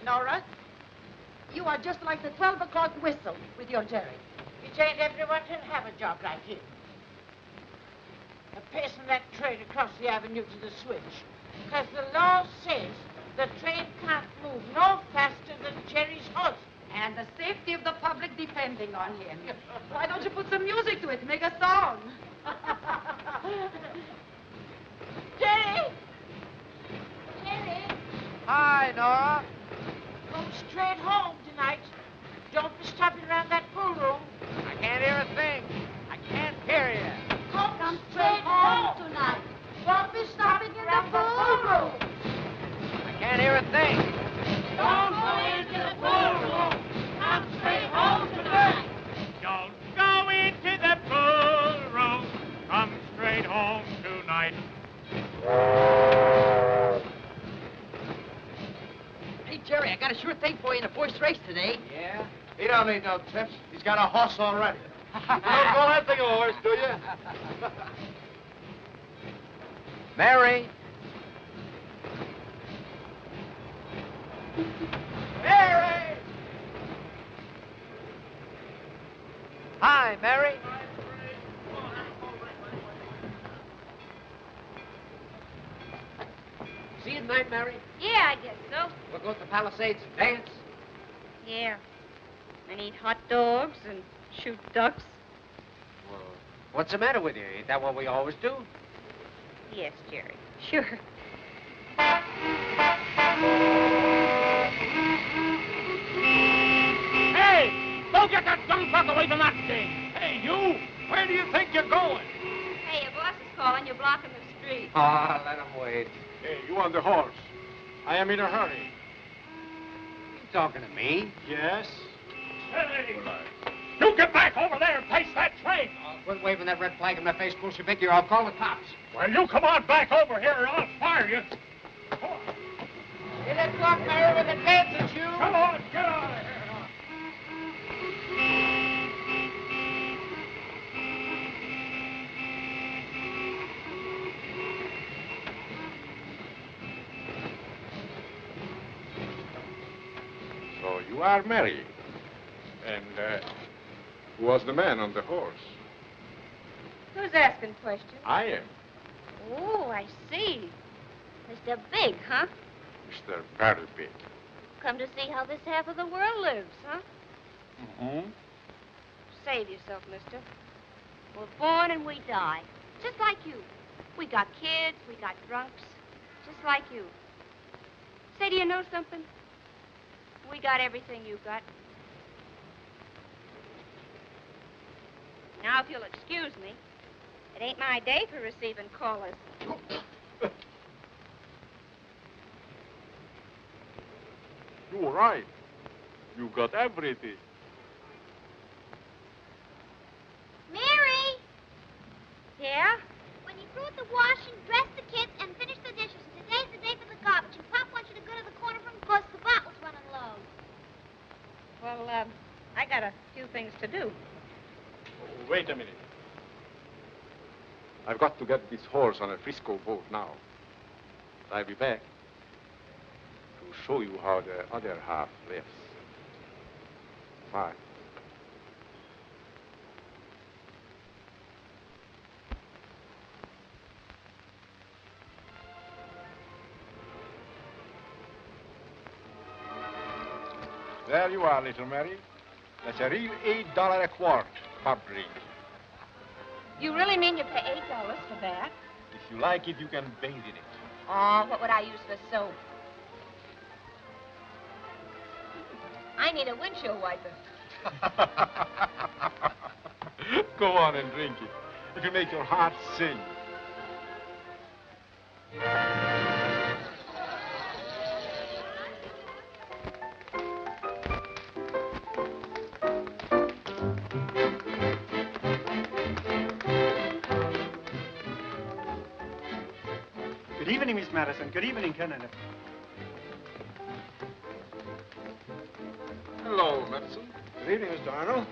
Nora. You are just like the 12 o'clock whistle with your Jerry. It ain't everyone can have a job like him. Passing that train across the avenue to the switch. Because the law says the train can't move no faster than Jerry's horse. And the safety of the public depending on him. Why don't you put some music to it, make a song? Jerry! Jerry! Hi, Nora. Go straight home tonight. Don't be stopping around that pool room. I can't hear a thing. I can't hear you. Come straight home tonight. Don't be stopping in the pool room. I can't hear a thing. Don't go into the pool room. Come straight home tonight. Don't go into the pool room. Come straight home tonight. Hey, Jerry, I got a sure thing for you in a first race today. Yeah? He don't need no tips. He's got a horse already. You don't call that thing a horse, do you? Mary. Mary! Hi, Mary. See you tonight, Mary? Yeah, I guess so. We'll go to the Palisades and dance. Yeah. And eat hot dogs and shoot ducks. Well, what's the matter with you? Ain't that what we always do? Yes, Jerry. Sure. Hey! Don't get that dumb fuck away from that thing! Hey, you! Where do you think you're going? Hey, your boss is calling. You're blocking the street. Oh, let him wait. Hey, you on the horse. I am in a hurry. You talking to me? Yes? Hey! You get back over there and face that train! Quit waving that red flag in my face, Bolshevik, or I'll call the cops. Well, you come on back over here or I'll fire you. Come on. Hey, let's walk Mary with a dancing shoe. Come on, get out of here. So you are Mary. And who was the man on the horse? Who's asking questions? I am. Oh, I see. Mr. Big, huh? Mr. Very Big. Come to see how this half of the world lives, huh? Mm-hmm. Save yourself, mister. We're born and we die. Just like you. We got kids, we got drunks. Just like you. Say, do you know something? We got everything you got. Now, if you'll excuse me, it ain't my day for receiving callers. You're right. You got everything. Mary! Yeah? When you throw the washing, dress the kids, and finish the dishes. Today's the day for the garbage, and Pop wants you to go to the corner from because the bottle's running low. Well, I got a few things to do. Oh, wait a minute. I've got to get this horse on a Frisco boat now. I'll be back to show you how the other half lives. Bye. There you are, little Mary. That's a real $8 a quart pub drink. You really mean you pay $8 for that? If you like it, you can bathe in it. Oh, what would I use for soap? I need a windshield wiper. Go on and drink it. It will make your heart sing. Good evening, Miss Madison. Good evening, Canada. Hello, Madison. Good evening, Mr. Arnold.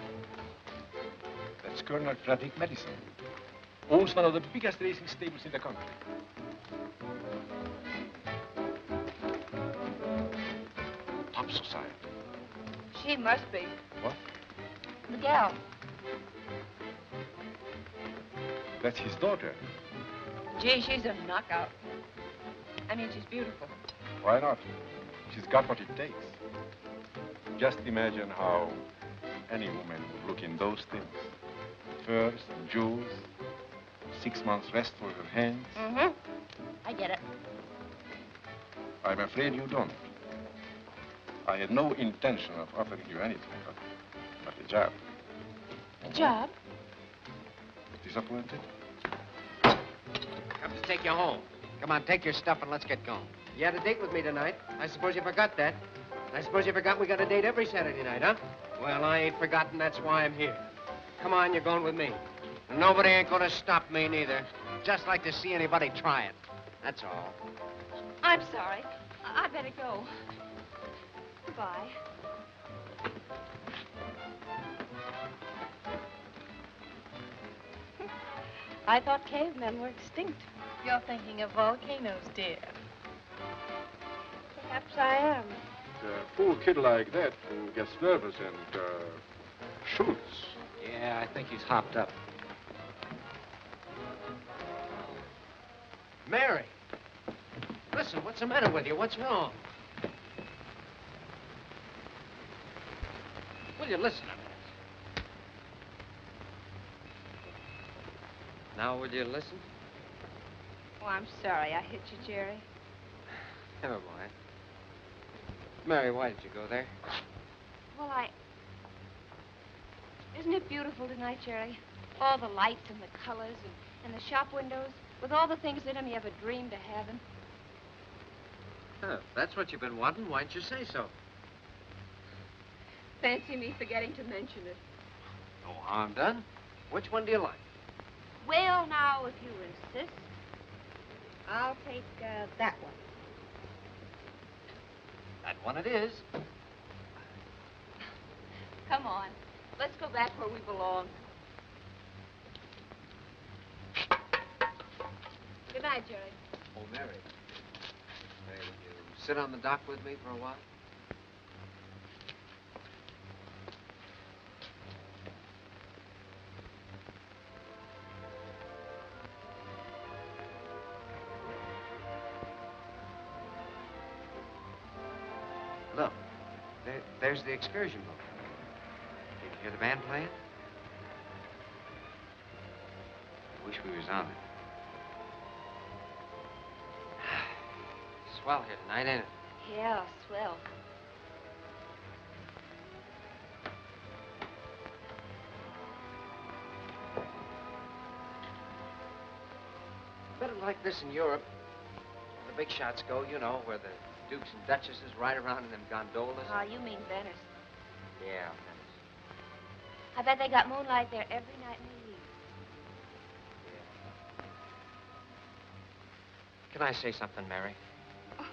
That's Colonel Frederick Madison. Owns one of the biggest racing stables in the country. Top of society. She must be. What? The gal. That's his daughter. Gee, she's a knockout. I mean, she's beautiful. Why not? She's got what it takes. Just imagine how any woman would look in those things. Furs and jewels, 6 months rest for her hands. Mm-hmm. I get it. I'm afraid you don't. I had no intention of offering you anything but a job. A job? Disappointed? Come to take you home. Come on, take your stuff and let's get going. You had a date with me tonight. I suppose you forgot that. I suppose you forgot we got a date every Saturday night, huh? Well, I ain't forgotten. That's why I'm here. Come on, you're going with me. Nobody ain't gonna stop me, neither. Just like to see anybody try it. That's all. I'm sorry. I better go. Goodbye. I thought cavemen were extinct. You're thinking of volcanoes, dear. Perhaps I am. A fool kid like that who gets nervous and shoots. Yeah, I think he's hopped up. Mary! Listen, what's the matter with you? What's wrong? Will you listen a minute? Now, will you listen? Oh, I'm sorry I hit you, Jerry. Never mind. Mary, why did you go there? Well, Isn't it beautiful tonight, Jerry? All the lights and the colors and the shop windows with all the things in them you ever dreamed of having. Oh, if that's what you've been wanting, why didn't you say so? Fancy me forgetting to mention it. No harm done. Which one do you like? Well, now, if you insist, I'll take that one. That one it is. Come on. Let's go back where we belong. Good night, Jerry. Oh, Mary. Hey, will you sit on the dock with me for a while? Look, there's the excursion boat. Did you hear the band playing? I wish we was on it. Swell here tonight, ain't it? Yeah, swell. Better like this in Europe. Where the big shots go, you know, where the dukes and duchesses ride around in them gondolas. Oh, you mean Venice. Yeah, Venice. I bet they got moonlight there every night in the week. Yeah. Can I say something, Mary? Oh,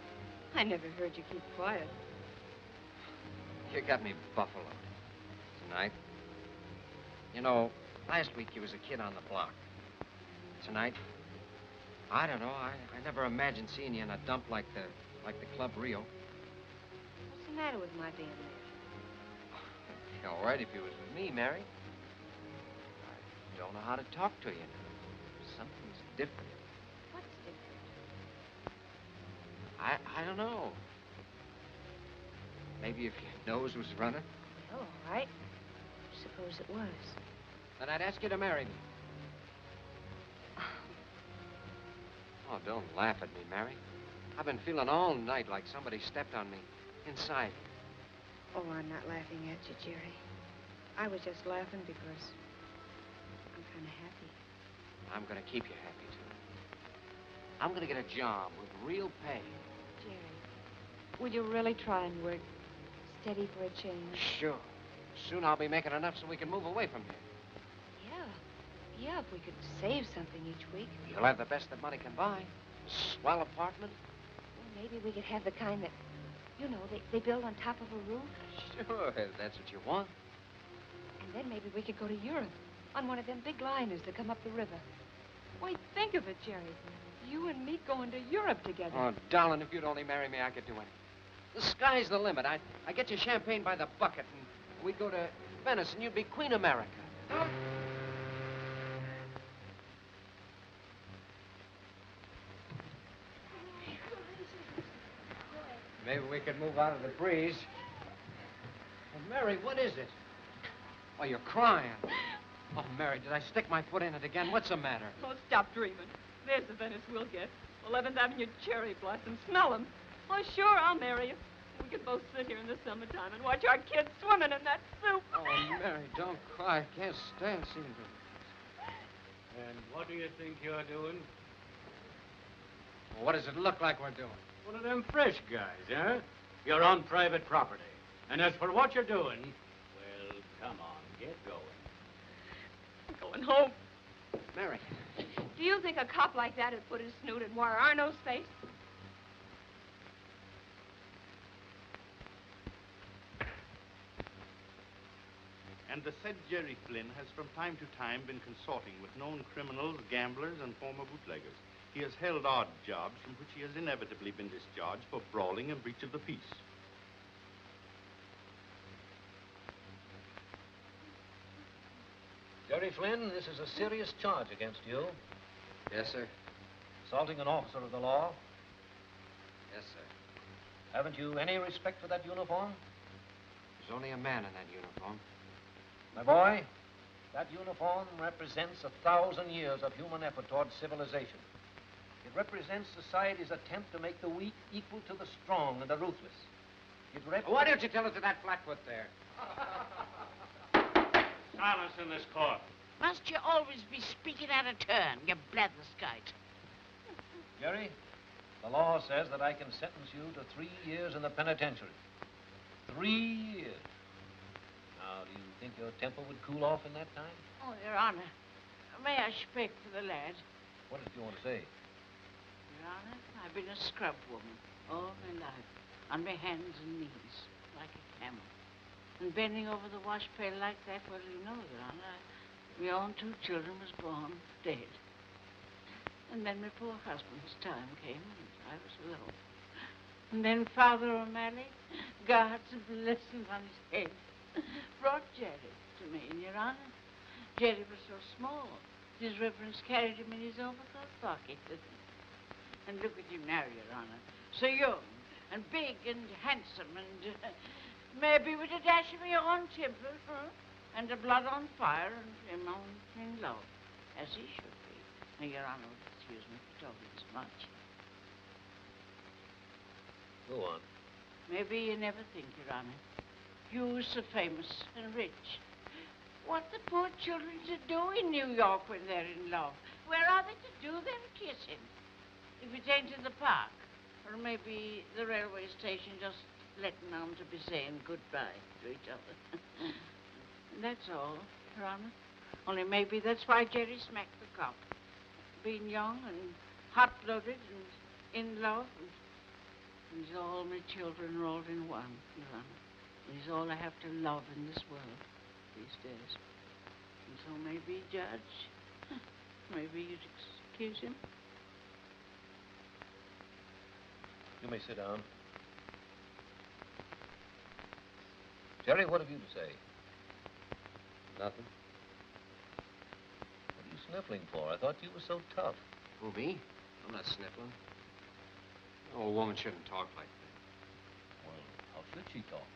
I never heard you keep quiet. You got me buffaloed tonight. You know, last week you was a kid on the block. Tonight, I don't know. I never imagined seeing you in a dump like the Club Rio. What's the matter with my being there? All right if you was with me, Mary. I don't know how to talk to you. Something's different. What's different? I don't know. Maybe if your nose was running. Oh, all right. Suppose it was. Then I'd ask you to marry me. Oh, don't laugh at me, Mary. I've been feeling all night like somebody stepped on me inside. Oh, I'm not laughing at you, Jerry. I was just laughing because I'm kind of happy. I'm going to keep you happy, too. I'm going to get a job with real pay. Jerry, will you really try and work steady for a change? Sure. Soon I'll be making enough so we can move away from here. Yeah, if we could save something each week. You'll have the best that money can buy. Swell apartment. Well, maybe we could have the kind that, you know, they build on top of a roof. Sure, if that's what you want. And then maybe we could go to Europe on one of them big liners that come up the river. Why, think of it, Jerry. You and me going to Europe together. Oh, darling, if you'd only marry me, I could do anything. The sky's the limit. I get you champagne by the bucket, and we'd go to Venice, and you'd be Queen America. Maybe we could move out of the breeze. Well, Mary, what is it? Oh, you're crying. Oh, Mary, did I stick my foot in it again? What's the matter? Oh, stop dreaming. There's the Venice we'll get. 11th Avenue cherry blossoms. Smell them. Oh, sure, I'll marry you. We can both sit here in the summertime and watch our kids swimming in that soup. Oh, Mary, don't cry. I can't stand seeing you. And what do you think you're doing? Well, what does it look like we're doing? One of them fresh guys, huh? You're on private property. And as for what you're doing, well, come on, get going. I'm going home. Mary. Do you think a cop like that would put his snoot in War Arno's face? And the said Jerry Flynn has from time to time been consorting with known criminals, gamblers, and former bootleggers. He has held odd jobs from which he has inevitably been discharged for brawling and breach of the peace. Jerry Flynn, this is a serious charge against you. Yes, sir. Assaulting an officer of the law. Yes, sir. Haven't you any respect for that uniform? There's only a man in that uniform. My boy, that uniform represents 1,000 years of human effort towards civilization. It represents society's attempt to make the weak equal to the strong and the ruthless. Why don't you tell it to that flatfoot there? Silence in this court. Must you always be speaking out of turn, you blatherskite? Jerry, the law says that I can sentence you to 3 years in the penitentiary. 3 years. Now, do you think your temper would cool off in that time? Oh, Your Honor, may I speak for the lad? What did you want to say? Your Honor, I've been a scrub woman all my life, on my hands and knees, like a camel. And bending over the wash pail like that, well, you know, Your Honor, my own 2 children was born dead. And then my poor husband's time came, and I was alone. And then Father O'Malley, God's blessing on his head, brought Jerry to me, and Your Honor, Jerry was so small, his reverence carried him in his overcoat pocket. And look at him now, Your Honor, so young and big and handsome and maybe with a dash of your own temper, huh? And the blood on fire and him on in love, as he should be. Now, Your Honor, excuse me for talking so much. Go on. Maybe you never think, Your Honor. You so famous and rich. What the poor children to do in New York when they're in love? Where are they to do their kissing? If it ain't in the park, or maybe the railway station, just letting on to be saying goodbye to each other. And that's all, Your Honor. Only maybe that's why Jerry smacked the cop. Being young and hot-blooded and in love, and he's all my children rolled in one, Your Honor. And he's all I have to love in this world these days. And so maybe, Judge, maybe you'd excuse him. You may sit down. Jerry, what have you to say? Nothing. What are you sniffling for? I thought you were so tough. Who, me? I'm not sniffling. An old woman shouldn't talk like that. Well, how should she talk?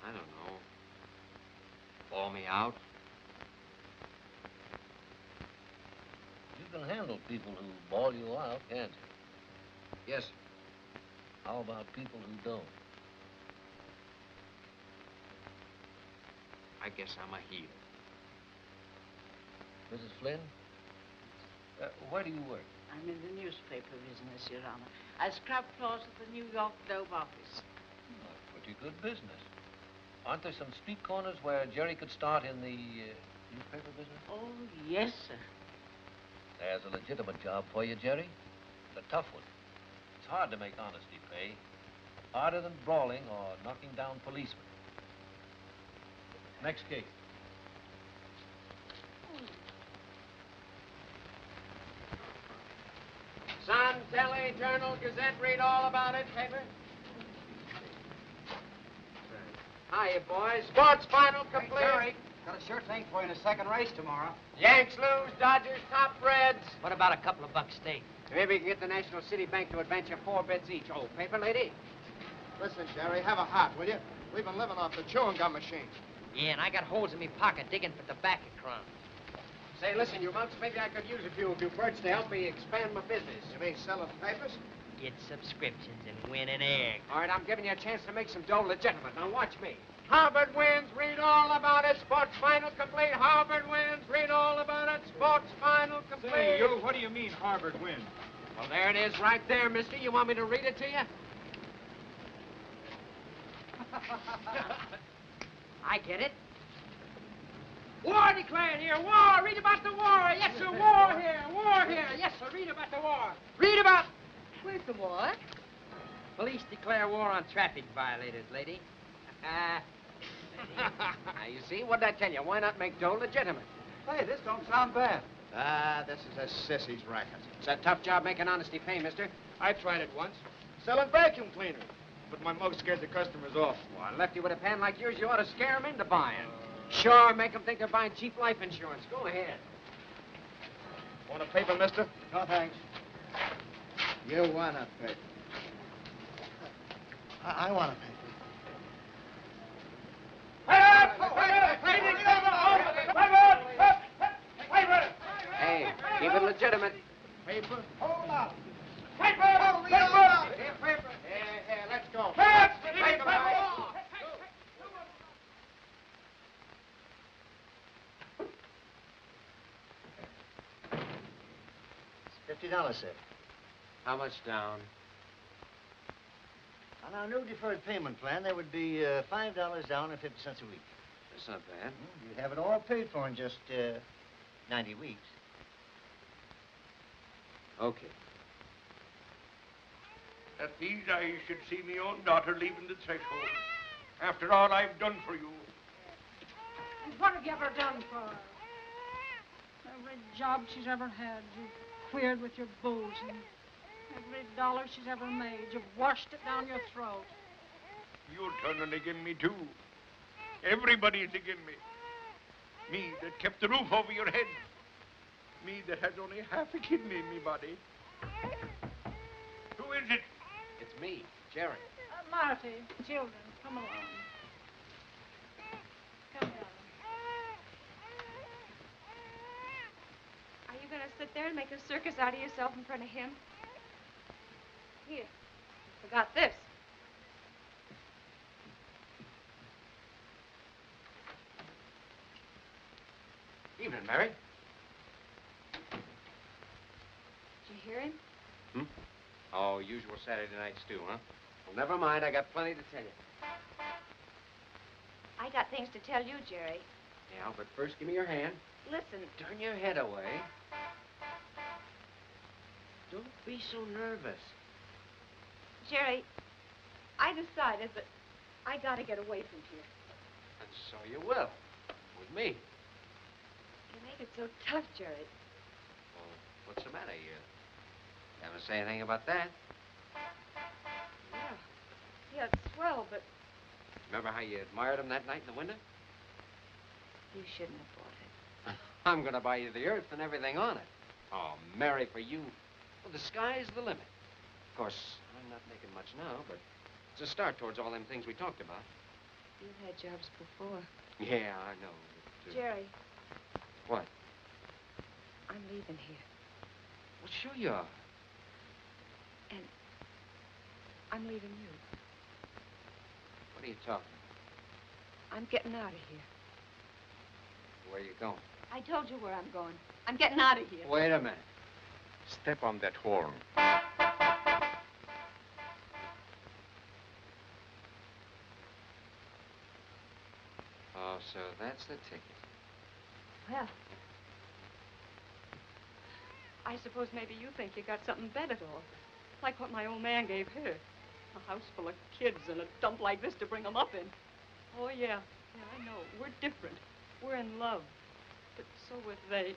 I don't know. Bawl me out. You can handle people who bawl you out, can't you? Yes. How about people who don't? I guess I'm a heel. Mrs. Flynn, where do you work? I'm in the newspaper business, Your Honor. I scrub floors at the New York Globe office. Oh, pretty good business. Aren't there some street corners where Jerry could start in the newspaper business? Oh, yes, sir. There's a legitimate job for you, Jerry. It's a tough one. It's hard to make honesty pay. Harder than brawling or knocking down policemen. Next case. Sun, Telly, Journal, Gazette, read all about it, paper. Hiya, boys. Sports final complete. Jerry, got a sure thing for you in the second race tomorrow. Yanks lose, Dodgers top Reds. What about a couple of bucks stake? Maybe you can get the National City Bank to advance you 4 bits each. Oh, paper lady. Listen, Jerry, have a heart, will you? We've been living off the chewing gum machine. Yeah, and I got holes in me pocket digging for tobacco crumbs. Say, listen, you monks, maybe I could use a few of you birds to help me expand my business. You mean selling papers? Get subscriptions and win an egg. All right, I'm giving you a chance to make some dough legitimate. Now watch me. Harvard wins, read all about it. Sports final complete. Harvard wins, read all about it. Sports final complete. Say, you, what do you mean Harvard wins? Well, there it is right there, mister. You want me to read it to you? I get it. War declared here. War. Read about the war. Yes, sir. War here. War here. Yes, sir. Read about the war. Read about... Where's the war? Police declare war on traffic violators, lady. Now, you see? What'd I tell you? Why not make dough legitimate? Hey, this don't sound bad. Ah, this is a sissy's racket. It's a tough job making honesty pay, mister. I tried it once. Selling vacuum cleaners. But my mug scares the customers off. Well, Lefty, with a pan like yours, you ought to scare them into buying. Sure, make them think they're buying cheap life insurance. Go ahead. Want a paper, mister? No, thanks. You want a paper. I want a paper. Hey, keep it legitimate. Paper? Hold up. Paper! Here, paper. Here, let's go. Paper! $50, sir. How much down? On our new deferred payment plan, there would be $5 down and 50 cents a week. That's not bad. You'd have it all paid for in just 90 weeks. Okay. That these eyes should see me own daughter leaving the threshold. After all I've done for you. And what have you ever done for her? Every job she's ever had, you've cleared with your booze, and every dollar she's ever made, you've washed it down your throat. You're turning against me, too. Everybody's against me. Me that kept the roof over your head. Me that has only half a kidney in me body. Who is it? It's me, Jerry. Marty, children, come along. Come down. Are you going to sit there and make a circus out of yourself in front of him? Here, you forgot this. Evening, Mary. Did you hear him? Hmm? Oh, usual Saturday night stew, huh? Well, never mind. I got plenty to tell you. I got things to tell you, Jerry. Yeah, but first give me your hand. Listen. Turn your head away. Don't be so nervous. Jerry, I decided that I got to get away from here. And so you will. With me. You make it so tough, Jerry. Well, what's the matter? You haven't said anything about that. Yeah, it's swell, but Remember how you admired him that night in the window? you shouldn't have bought it. I'm going to buy you the earth and everything on it. Oh, Mary, for you, well, the sky's the limit. Of course, I'm not making much now, but it's a start towards all them things we talked about. You've had jobs before. Yeah, I know. But, Jerry, what? I'm leaving here. Well, sure you are. And I'm leaving you. What are you talking I'm getting out of here. about? Where are you going? I told you where I'm going. I'm getting out of here. Wait a minute. Step on that horn. Oh, so that's the ticket. Well, I suppose maybe you think you got something better at all. Like what my old man gave her. A house full of kids and a dump like this to bring them up in. Oh, yeah. Yeah, I know. We're different. We're in love. But so was they.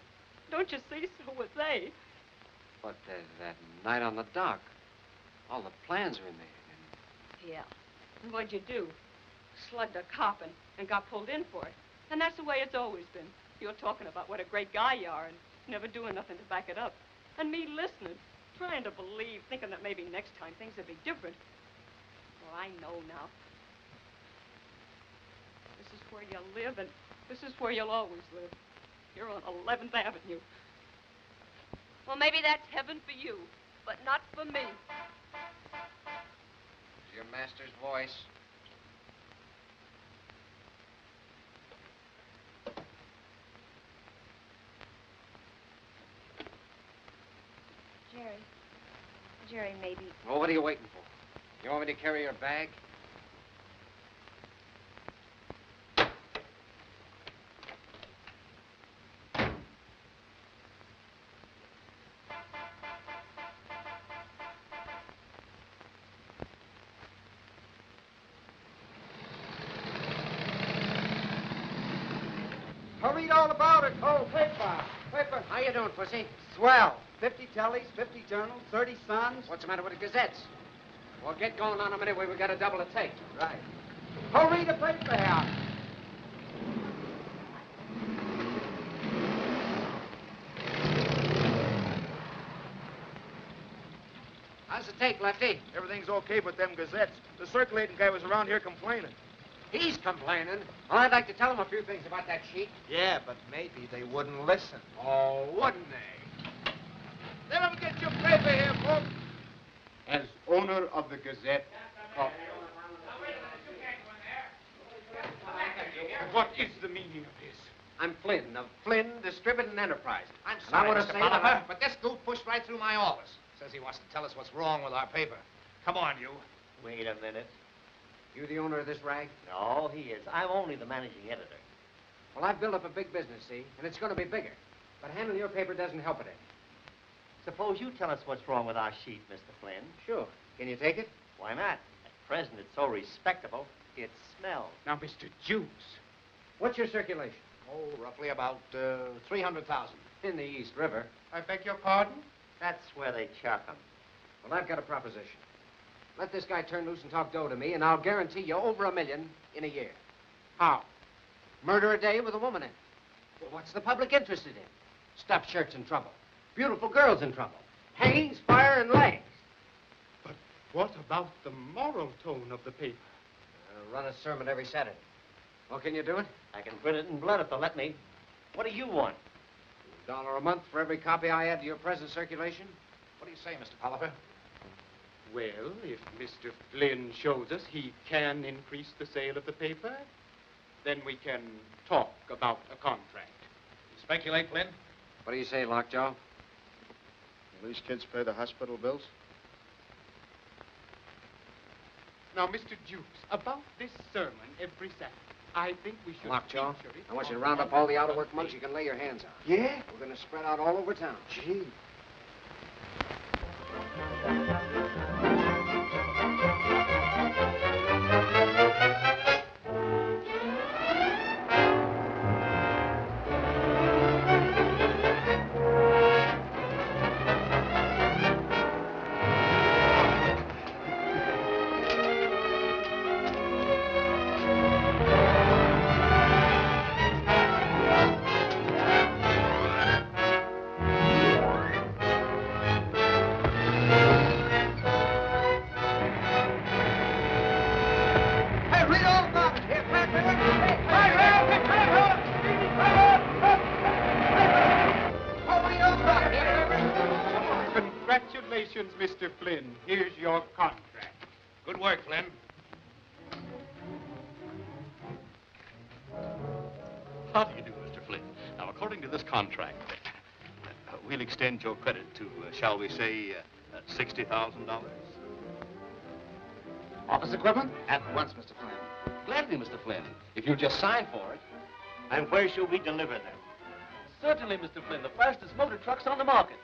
Don't you see? So was they. But that night on the dock, all the plans we made. Yeah. And what'd you do? slugged a cop and got pulled in for it. And that's the way it's always been. You're talking about what a great guy you are and never doing nothing to back it up. And me listening, trying to believe, thinking that maybe next time things would be different. Well, I know now. This is where you live, and this is where you'll always live. You're on 11th Avenue. Well, maybe that's heaven for you, but not for me. It's your master's voice. Jerry, maybe. Well, what are you waiting for? You want me to carry your bag? I'll read all about it. Oh, paper. How you doing, Pussy? Swell. 50 tellies, 50 journals, 30 Suns. What's the matter with the Gazettes? Well, get going on them anyway. We got a double to take. Right. I'll read the paper out. How's the take, Lefty? Everything's okay but them Gazettes. The circulating guy was around here complaining. He's complaining. Well, I'd like to tell him a few things about that sheet. Yeah, but maybe they wouldn't listen. Oh, wouldn't they? Let him get your paper here, folks. As owner of the Gazette, what is the meaning of this? I'm Flynn, of Flynn Distributing Enterprises. I'm And I sorry, want to Mr. say Bolivar, that but this goof pushed right through my office. Says he wants to tell us what's wrong with our paper. Come on, you. Wait a minute. You the owner of this rag? No, he is. I'm only the managing editor. Well, I've built up a big business, see? And it's going to be bigger. But handling your paper doesn't help it any. Suppose you tell us what's wrong with our sheet, Mr. Flynn. Sure. Can you take it? Why not? At present, it's so respectable, it smells. Now, Mr. Juice. What's your circulation? Oh, roughly about 300,000. In the East River. I beg your pardon? That's where they chuck 'em. Well, I've got a proposition. Let this guy turn loose and talk dough to me, and I'll guarantee you over $1 million in a year. How? Murder a day with a woman in it. Well, what's the public interested in? Stuffed shirts in trouble. Beautiful girls in trouble. Hangings, fire, and legs. But what about the moral tone of the paper? Run a sermon every Saturday. Well, can you do it? I can print it in blood if they'll let me. What do you want? $1 a month for every copy I add to your present circulation? What do you say, Mr. Bolivar? Well, if Mr. Flynn shows us he can increase the sale of the paper, then we can talk about a contract. Speculate, Flynn? What do you say, Lockjaw? Will these kids pay the hospital bills? Now, Mr. Jukes, about this sermon every Saturday, I think we should Lockjaw, feature it I want you to on round one up all the of out-of-work mugs you can lay your hands on. Yeah? We're going to spread out all over town. Gee. Congratulations, Mr. Flynn. Here's your contract. Good work, Flynn. How do you do, Mr. Flynn? Now, according to this contract, we'll extend your credit to, shall we say, $60,000? Office equipment? At once, Mr. Flynn. Gladly, Mr. Flynn, if you'll just sign for it. And where shall we deliver them? Certainly, Mr. Flynn, the fastest motor trucks on the market.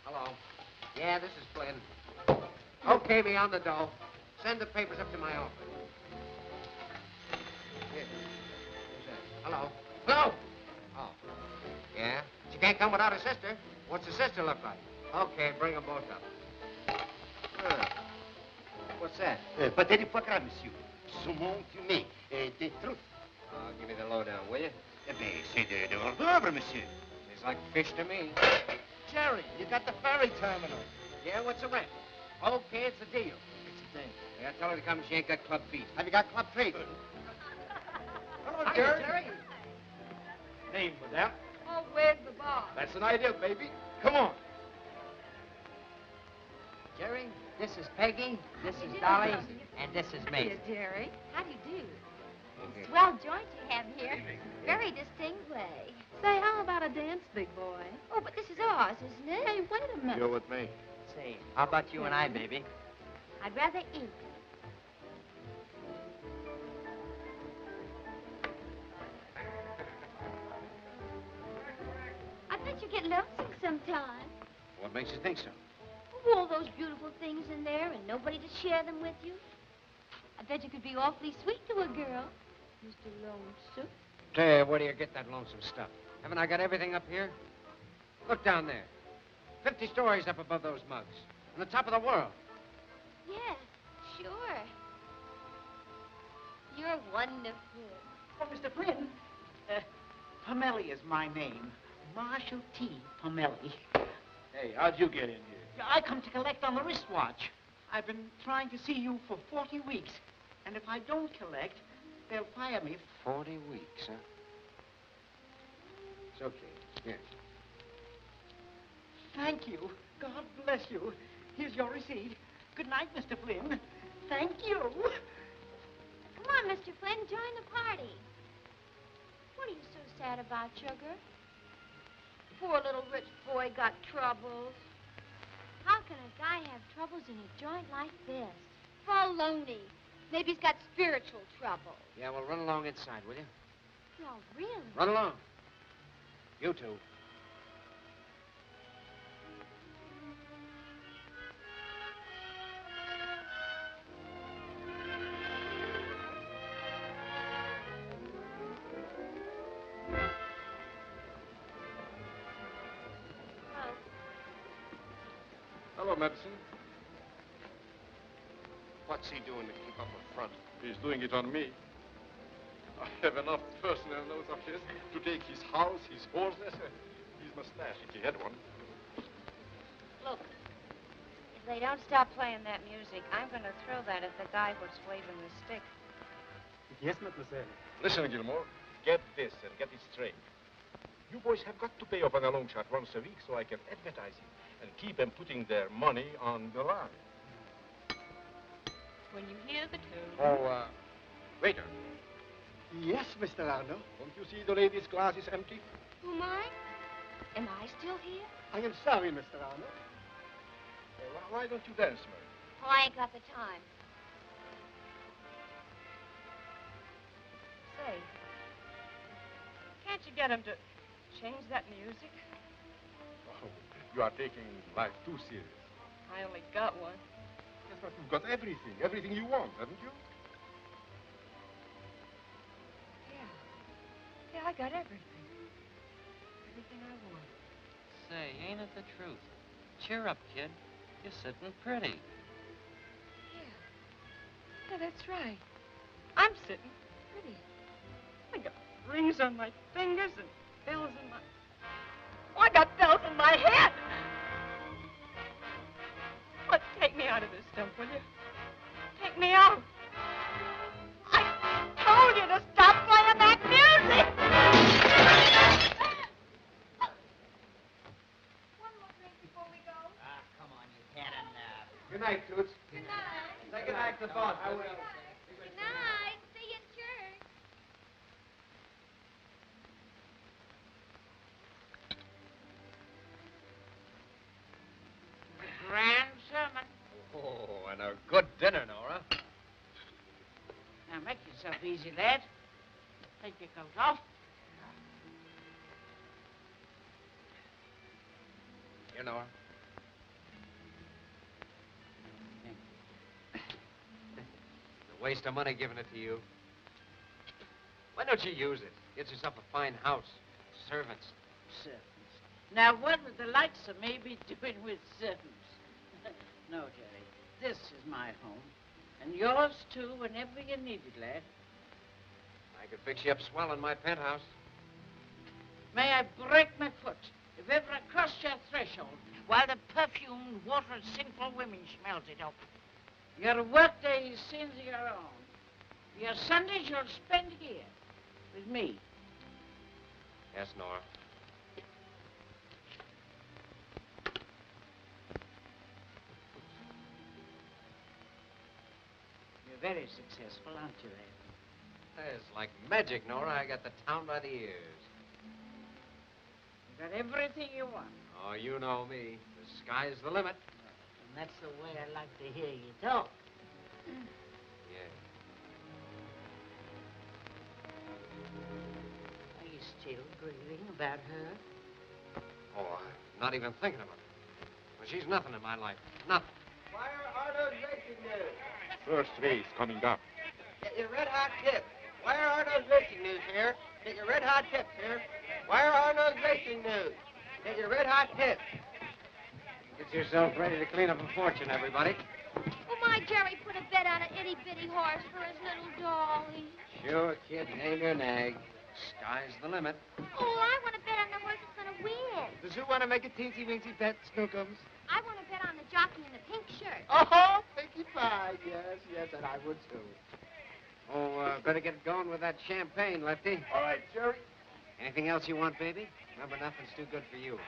Hello. Yeah, this is Flynn. Okay, me on the dough. Send the papers up to my office. Here. Who's that? Hello? Hello? Oh. Yeah? She can't come without her sister. What's her sister look like? Okay, bring them both up. What's that? Pâté de foie gras, monsieur. Saumon fumé. Des truffes. Oh, give me the lowdown, will you? Eh bien, c'est de hors d'oeuvre, monsieur. Tastes like fish to me. Jerry, you got the ferry terminal. Yeah, what's the rent? Okay, it's a deal. It's a thing. Yeah, tell her to come. She ain't got club feet. Have you got club feet? Hello, Hiya, Jerry. Name, madame. Oh, where's the bar? That's an idea, baby. Come on. Jerry, this is Peggy, this is Dolly, and this is me. Hiya, Jerry. How do you do? Okay. Swell joint you have here. Very distinct way. Say, how about a dance, big boy? Oh, but this is ours, isn't it? Hey, wait a minute. You're with me. Say, how about you and I, baby? I'd rather eat. I bet you get lonesome sometime. What makes you think so? All those beautiful things in there and nobody to share them with you. I bet you could be awfully sweet to a girl, Mr. Lonesome. Say, where do you get that lonesome stuff? Haven't I got everything up here? Look down there. 50 stories up above those mugs. On the top of the world. Yeah, sure. You're wonderful. Oh, Mr. Flynn, Pomelli is my name. Marshall T. Pomelli. Hey, how'd you get in here? I come to collect on the wristwatch. I've been trying to see you for 40 weeks. And if I don't collect, they'll fire me. 40 weeks, huh? It's okay. Here. Thank you. God bless you. Here's your receipt. Good night, Mr. Flynn. Thank you. Come on, Mr. Flynn, join the party. What are you so sad about, sugar? Poor little rich boy got troubles. How can a guy have troubles in a joint like this? Baloney. Maybe he's got spiritual trouble. Yeah, well, run along inside, will you? No, really? Run along. You two. Hello, Madison. What's he doing to keep up with Front? He's doing it on me. I have enough personal notes of his to take his house, his horses, his mustache, if he had one. Look, if they don't stop playing that music, I'm going to throw that at the guy who's waving the stick. Yes, mademoiselle. Listen, Gilmore, get this and get it straight. You boys have got to pay off on a long shot once a week so I can advertise it and keep them putting their money on the line. When you hear the tune. Oh, waiter. Yes, Mr. Arno. Don't you see the lady's glass is empty? Who am I? Am I still here? I am sorry, Mr. Arno. Why don't you dance, Mary? Oh, I ain't got the time. Say, can't you get him to change that music? Oh, you are taking life too serious. I only got one. Yes, but you've got everything. Everything you want, haven't you? Yeah, I got everything. Everything I want. Say, ain't it the truth? Cheer up, kid. You're sitting pretty. Yeah, that's right. I'm sitting pretty. I got rings on my fingers and bells in my... Oh, I got bells in my head! But take me out of this dump, will you? Take me out. I told you to stop playing that music! One more drink before we go. Ah, come on, you had enough. Good night, Toots. Good night. Say good night to the boss. Good night. See you in church. Grand sermon. Oh, and a good dinner, Nora. Now, make yourself easy, lad. Take your coat off. Here, Nora. Thank Waste of money giving it to you. Why don't you use it? Get yourself a fine house. Servants. Servants. Now, what would the likes of me be doing with servants? No, Jerry. This is my home. And yours, too, whenever you need it, lad. I could fix you up swell in my penthouse. May I break my foot if ever I cross your threshold while the perfumed water of sinful women smells it up. Your workdays, sins of your own. Your Sundays you'll spend here with me. Yes, Nora. You're very successful, aren't you, lad? It's like magic, Nora. I got the town by the ears. You got everything you want. Oh, you know me. The sky's the limit. And that's the way I like to hear you talk. Yeah. Are you still grieving about her? Oh, I'm not even thinking of her. Well, she's nothing in my life. Nothing. Where are those racing news? First race coming up. Get your red hot tips. Where are those racing news here? Get your red hot tips here. Where are those racing news? Get your red hot tips. Get yourself ready to clean up a fortune, everybody. Oh, my Jerry put a bet on an itty-bitty horse for his little dolly. Sure, kid. Name your nag. Sky's the limit. Oh, I want to bet on the horse that's going to win. Does you want to make a teensy-weensy bet, Snookums? I want to bet on the jockey in the pink shirt. Oh, Pinkie Pie. Yes, and I would, too. Oh, better get going with that champagne, Lefty. All right, Jerry. Anything else you want, baby? Remember, nothing's too good for you.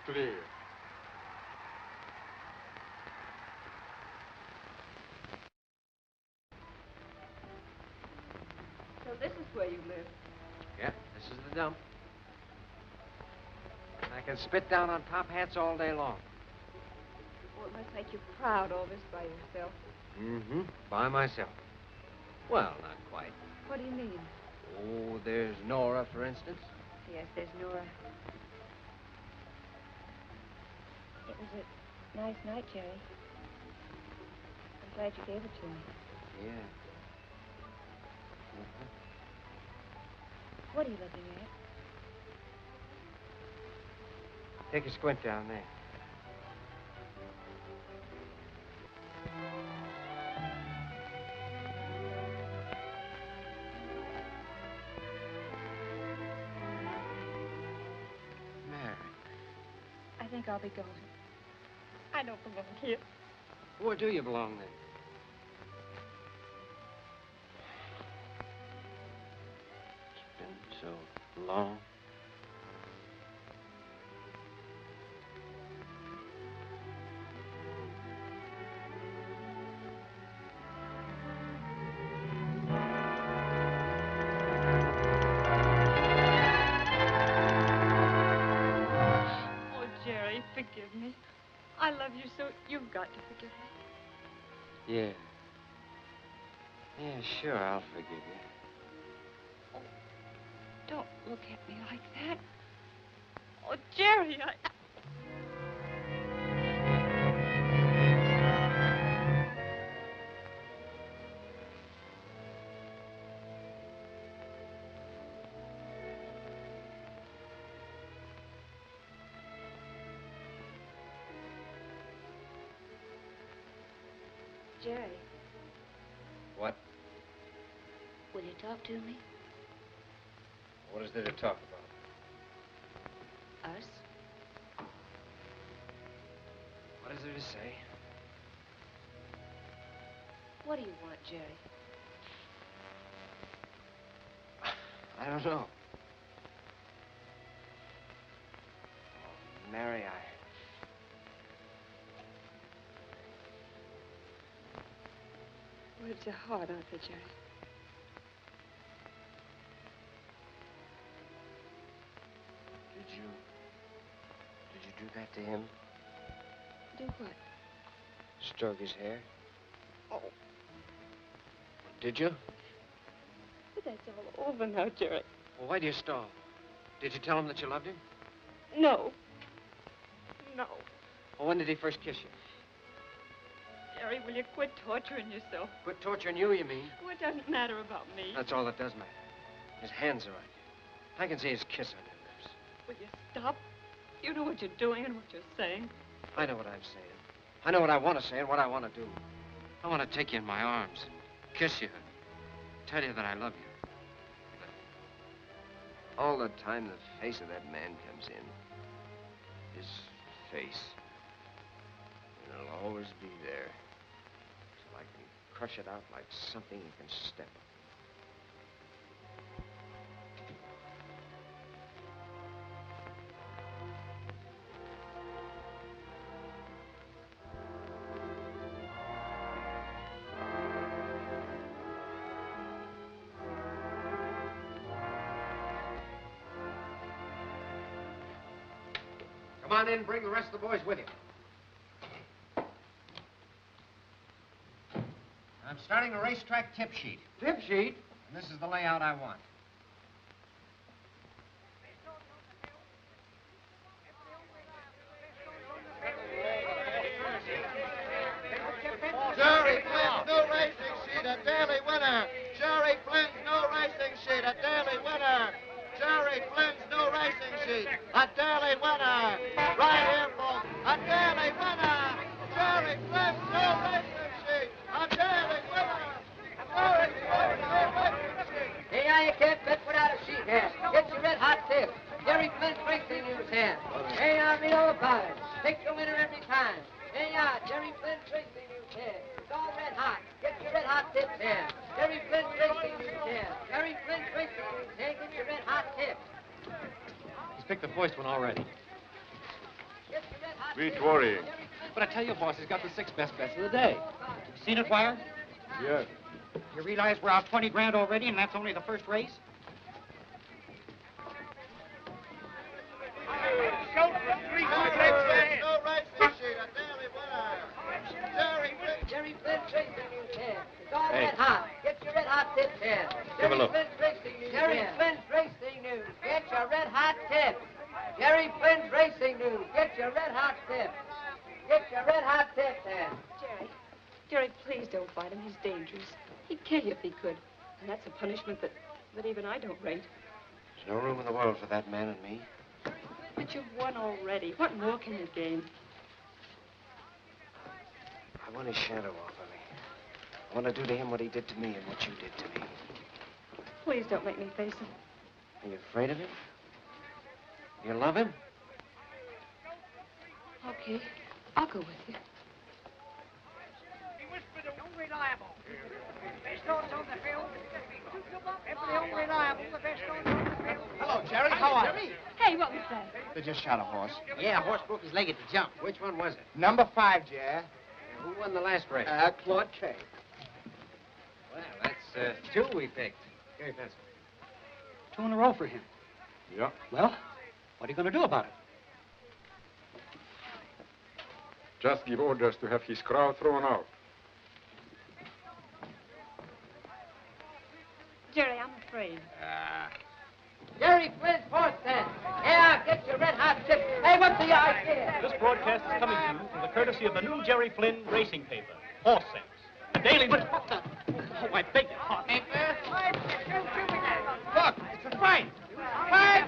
Clear. So this is where you live. Yeah, this is the dump. I can spit down on top hats all day long. Oh, it must make you proud, all this by yourself. Mm-hmm. By myself. Well, not quite. What do you mean? Oh, there's Nora, for instance. Yes, there's Nora. It was a nice night, Jerry. I'm glad you gave it to me. Yeah. What are you looking at? Take a squint down there. Mary. I think I'll be going. I don't belong here. Where do you belong, then? It's been so long. Oh, Jerry, forgive me. I love you so you've got to forgive me. Yeah. Yeah, sure, I'll forgive you. Don't look at me like that. Oh, Jerry, Jerry, What? will you talk to me? What is there to talk about? Us? What is there to say? What do you want, Jerry? I don't know. Oh, Mary, Words are hard, aren't they, Jerry? Did you do that to him? Do what? Stroke his hair? Oh. Did you? But that's all over now, Jerry. Well, why do you stall? Did you tell him that you loved him? No. No. Well, when did he first kiss you? Jerry, will you quit torturing yourself? Quit torturing you, you mean? Well, it doesn't matter about me. That's all that does matter. His hands are on you. I can see his kiss on your lips. Will you stop? You know what you're doing and what you're saying. I know what I'm saying. I know what I want to say and what I want to do. I want to take you in my arms and kiss you and tell you that I love you. But all the time the face of that man comes in, his face, and it'll always be there. So I can crush it out like something you can step on. Come on in, bring the rest of the boys with you. I'm starting a racetrack tip sheet. Tip sheet? And this is the layout I want. Jerry Flynn's new racing sheet, a daily winner. Jerry Flynn's new racing sheet, a daily winner. Jerry Flynn's new racing sheet, a daily winner. Right here, folks, a daily winner. Jerry Flynn's new racing sheet, a daily winner. Jerry Flynn's new racing sheet. Hey, you can't bet without a sheet here. Get your red hot tip. Jerry Flynn's racing news here. Hey, read all about it. Pick your winner every time. Hey, Jerry Flynn's racing news here. It's all red hot. Get your red hot tips here. Jerry Flynn's racing news here. Jerry Flynn's racing news here. Get your red hot tips. He's picked the first one already. Quit worrying. But I tell you, boss, he's got the 6 best bets of the day. Seen it, Wire? Yes. You realize we're out 20 grand already, and that's only the first race? Jerry Flynn's racing news here. It's all red hot. Get your red hot tips here. Give a look. Flynn's racing news. Jerry Flynn's racing news. Get your red hot tips. Jerry Flynn's racing news. Get your red hot tips. Get your red hot tips here. Jerry, please don't fight him. He's dangerous. He'd kill you if he could. And that's a punishment that even I don't rate. There's no room in the world for that man and me. But you've won already. What more can you gain? I want his shadow off of me. I want to do to him what he did to me and what you did to me. Please don't make me face him. Are you afraid of him? You love him? Okay, I'll go with you. Unreliable. Best horse on the field. Every unreliable, the best horse on the field. Hello, Jerry. How are you? Hey, what was that? They just shot a horse. Yeah, a horse broke his leg at the jump. Which one was it? Number 5, Jer. Who won the last race? Claude K. Well, that's 2 we picked. Give me a pencil. 2 in a row for him. Yeah. Well, what are you going to do about it? Just give orders to have his crowd thrown out. Jerry, I'm afraid. Jerry Flynn's horse then. Yeah, get your red hot tips. Hey, what's the idea? This broadcast is coming to you from the courtesy of the new Jerry Flynn racing paper, Horse Sense. The daily... What the... Oh, I beg your pardon. Look, it's a fight. Five,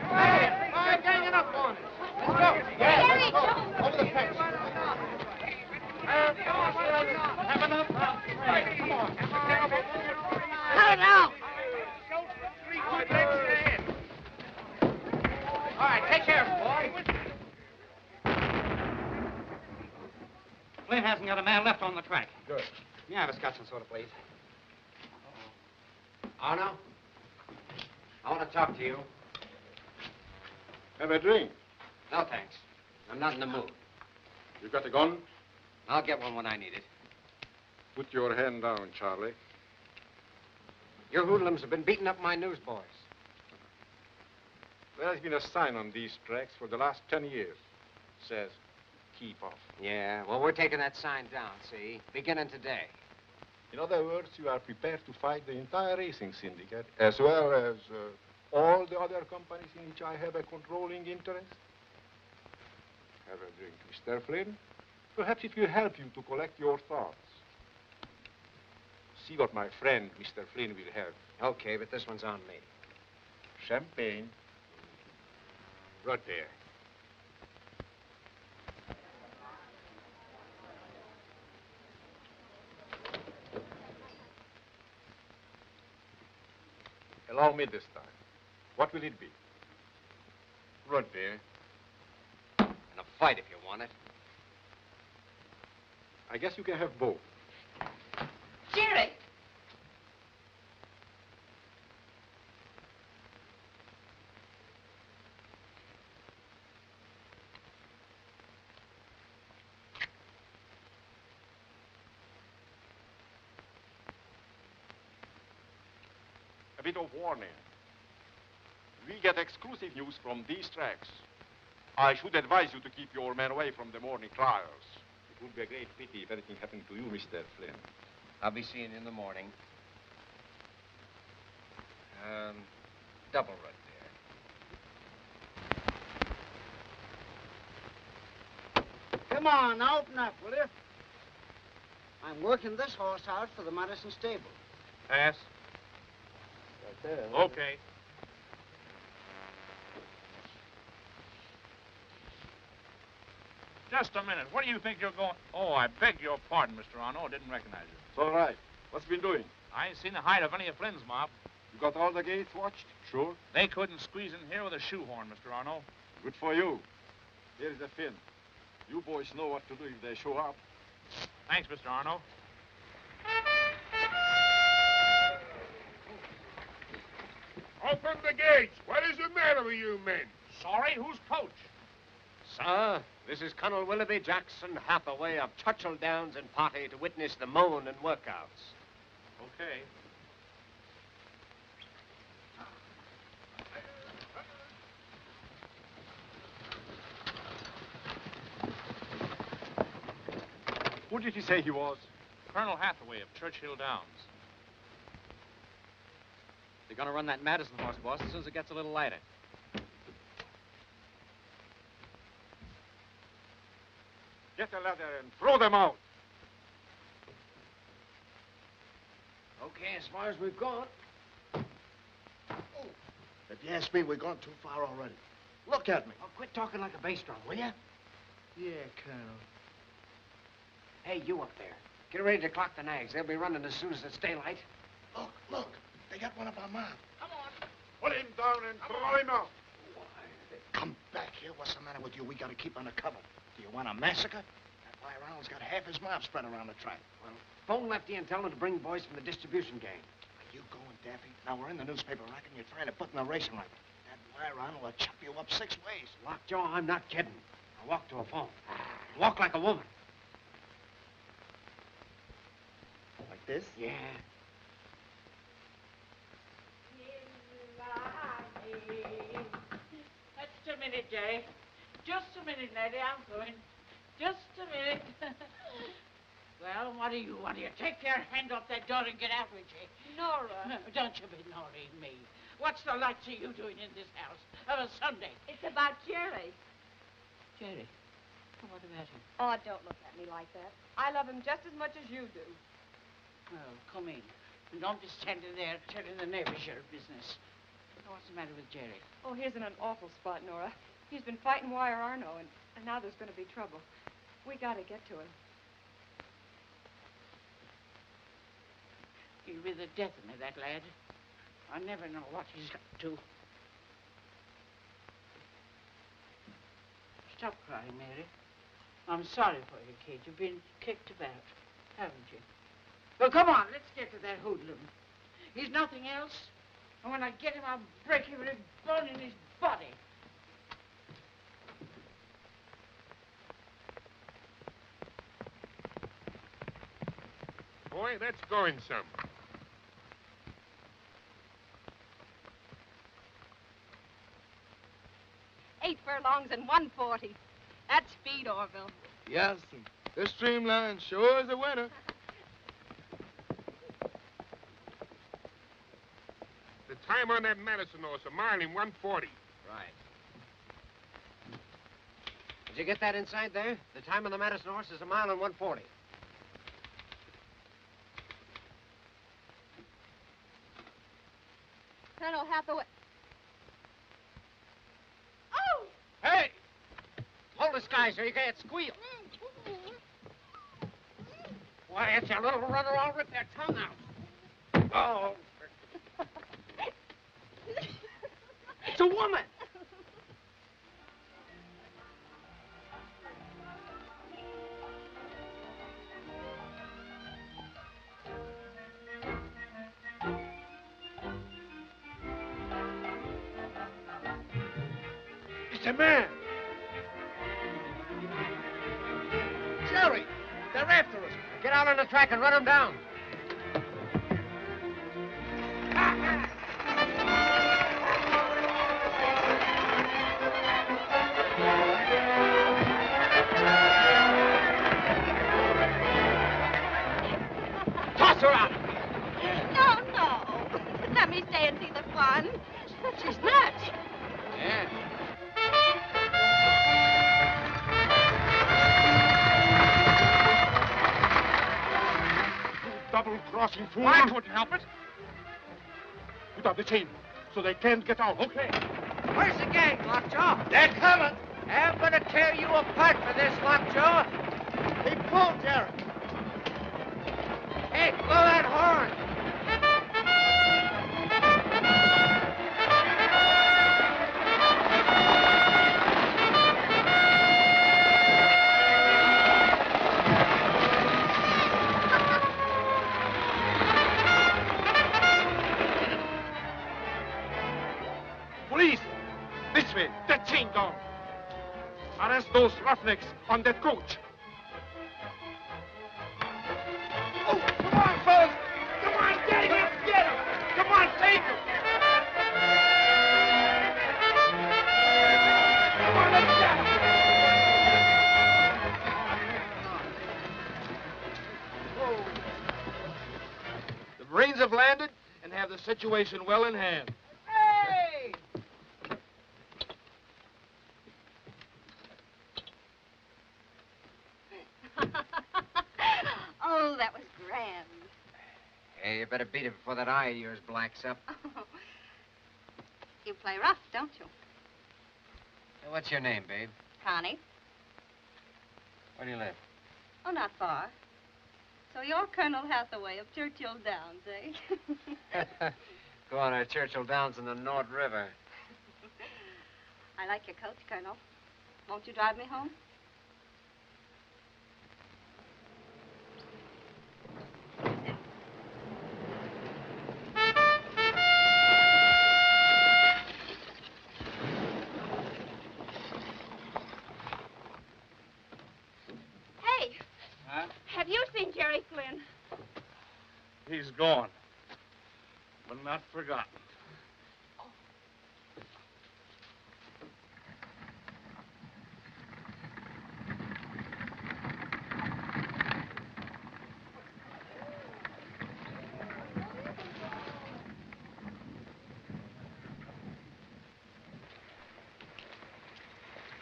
ganging up on it. Let's go. Yeah, let's go. Over the fence. Have enough. Come on. Cut it out. All right, take care of him, boy. Flynn hasn't got a man left on the track. Good. Yeah, have a scotch and soda, please. Arno? I want to talk to you. Have a drink. No, thanks. I'm not in the mood. You got a gun? I'll get one when I need it. Put your hand down, Charlie. Your hoodlums have been beating up my newsboys. There has been a sign on these tracks for the last 10 years. It says, keep off. Yeah, well, we're taking that sign down, see? Beginning today. In other words, you are prepared to fight the entire racing syndicate, as well as all the other companies in which I have a controlling interest? Have a drink, Mr. Flynn. Perhaps it will help you to collect your thoughts. See what my friend, Mr. Flynn, will have. Okay, but this one's on me. Champagne. Right there. Allow me this time. What will it be? Right there. And a fight if you want it. I guess you can have both. Jerry! A bit of warning. We get exclusive news from these tracks. I should advise you to keep your men away from the morning trials. It would be a great pity if anything happened to you, Mr. Flynn. I'll be seeing you in the morning. Double right there. Come on, open up, will you? I'm working this horse out for the Madison stable. Pass. Right there. Okay. Just a minute. What do you think you're going... Oh, I beg your pardon, Mr. Arno. Didn't recognize you. It's all right. What's been doing? I ain't seen the hide of any of Flynn's mob. You got all the gates watched? Sure. They couldn't squeeze in here with a shoehorn, Mr. Arno. Good for you. Here's the Finn. You boys know what to do if they show up. Thanks, Mr. Arno. Open the gates. What is the matter with you men? Sorry, who's coach? Sir, this is Colonel Willoughby Jackson Hathaway of Churchill Downs and Party to witness the moan and workouts. Okay. Who did he say he was? Colonel Hathaway of Churchill Downs. They're gonna run that Madison horse, boss, as soon as it gets a little lighter. Get a ladder and throw them out. Okay, as far as we've gone. If you ask me, we've gone too far already. Look at me. Oh, quit talking like a bass drum, will you? Yeah, Colonel. Hey, you up there. Get ready to clock the nags. They'll be running as soon as it's daylight. Look. They got one of our mob. Come on. Put him down and throw him out. Come back here. What's the matter with you? We got to keep under cover. Do you want a massacre? That why Ronald's got half his mob spread around the track. Well, phone Lefty and tell him to bring boys from the distribution gang. Are you going, Daffy? Now, we're in the newspaper racket and you're trying to put in the racing right. That wire Ronald will chop you up 6 ways. Lockjaw, I'm not kidding. I walk to a phone. Walk like a woman. Like this? Yeah. Just a minute, Jerry. Just a minute, lady. I'm going. Just a minute. Well, what do you want? You take your hand off that door and get out with you. Nora. Don't you be ignoring me. What's the likes of you doing in this house of a Sunday? It's about Jerry. Jerry, what about him? Oh, don't look at me like that. I love him just as much as you do. Well, come in. And don't be standing there telling the neighbors your business. What's the matter with Jerry? Oh, he's in an awful spot, Nora. He's been fighting Wire Arno, and now there's going to be trouble. We got to get to him. He'll be the death of me, that lad. I never know what he's up to. Stop crying, Mary. I'm sorry for you, kid. You've been kicked about, haven't you? Well, come on, let's get to that hoodlum. He's nothing else. And when I get him, I'll break every bone in his body. Boy, that's going some. Eight furlongs and 140. That's speed, Orville. Yes, this streamline sure is a winner. The time on that Madison horse, a mile in 140. Right. Did you get that inside there? The time on the Madison horse is a mile and 140. Colonel Hathaway. Oh! Hey! Hold the skies or you can't squeal. Why, it's your little runner. I'll rip their tongue out. Oh. It's a woman. It's a man. Jerry, they're after us. Get out on the track and run them down. Toss her out. No, no. Let me stay and see the fun. She's nuts. Yeah. Double-crossing fool. I couldn't help it. Put up the chain so they can't get out. Okay. Where's the gang, Lockjaw? They're coming. I'm gonna tear you apart for this, Lockjaw. He pulled Jerry. Hey, blow that horn. Police! This way. That chain gone. Arrest those roughnecks on that coach. Oh, come on, fellas! Come on, get him! Get him! Come on, take him! Come on, let's get him! The Marines have landed and have the situation well in hand. Hey! Oh, that was grand. Hey, you better beat it before that eye of yours blacks up. You play rough, don't you? Hey, what's your name, babe? Connie? Where do you live? Oh, not far. So you're Colonel Hathaway of Churchill Downs, eh? Go on, our Churchill Downs in the Nord River. I like your coach, Colonel. Won't you drive me home? Hey! Huh? Have you seen Jerry Flynn? He's gone, but not forgotten.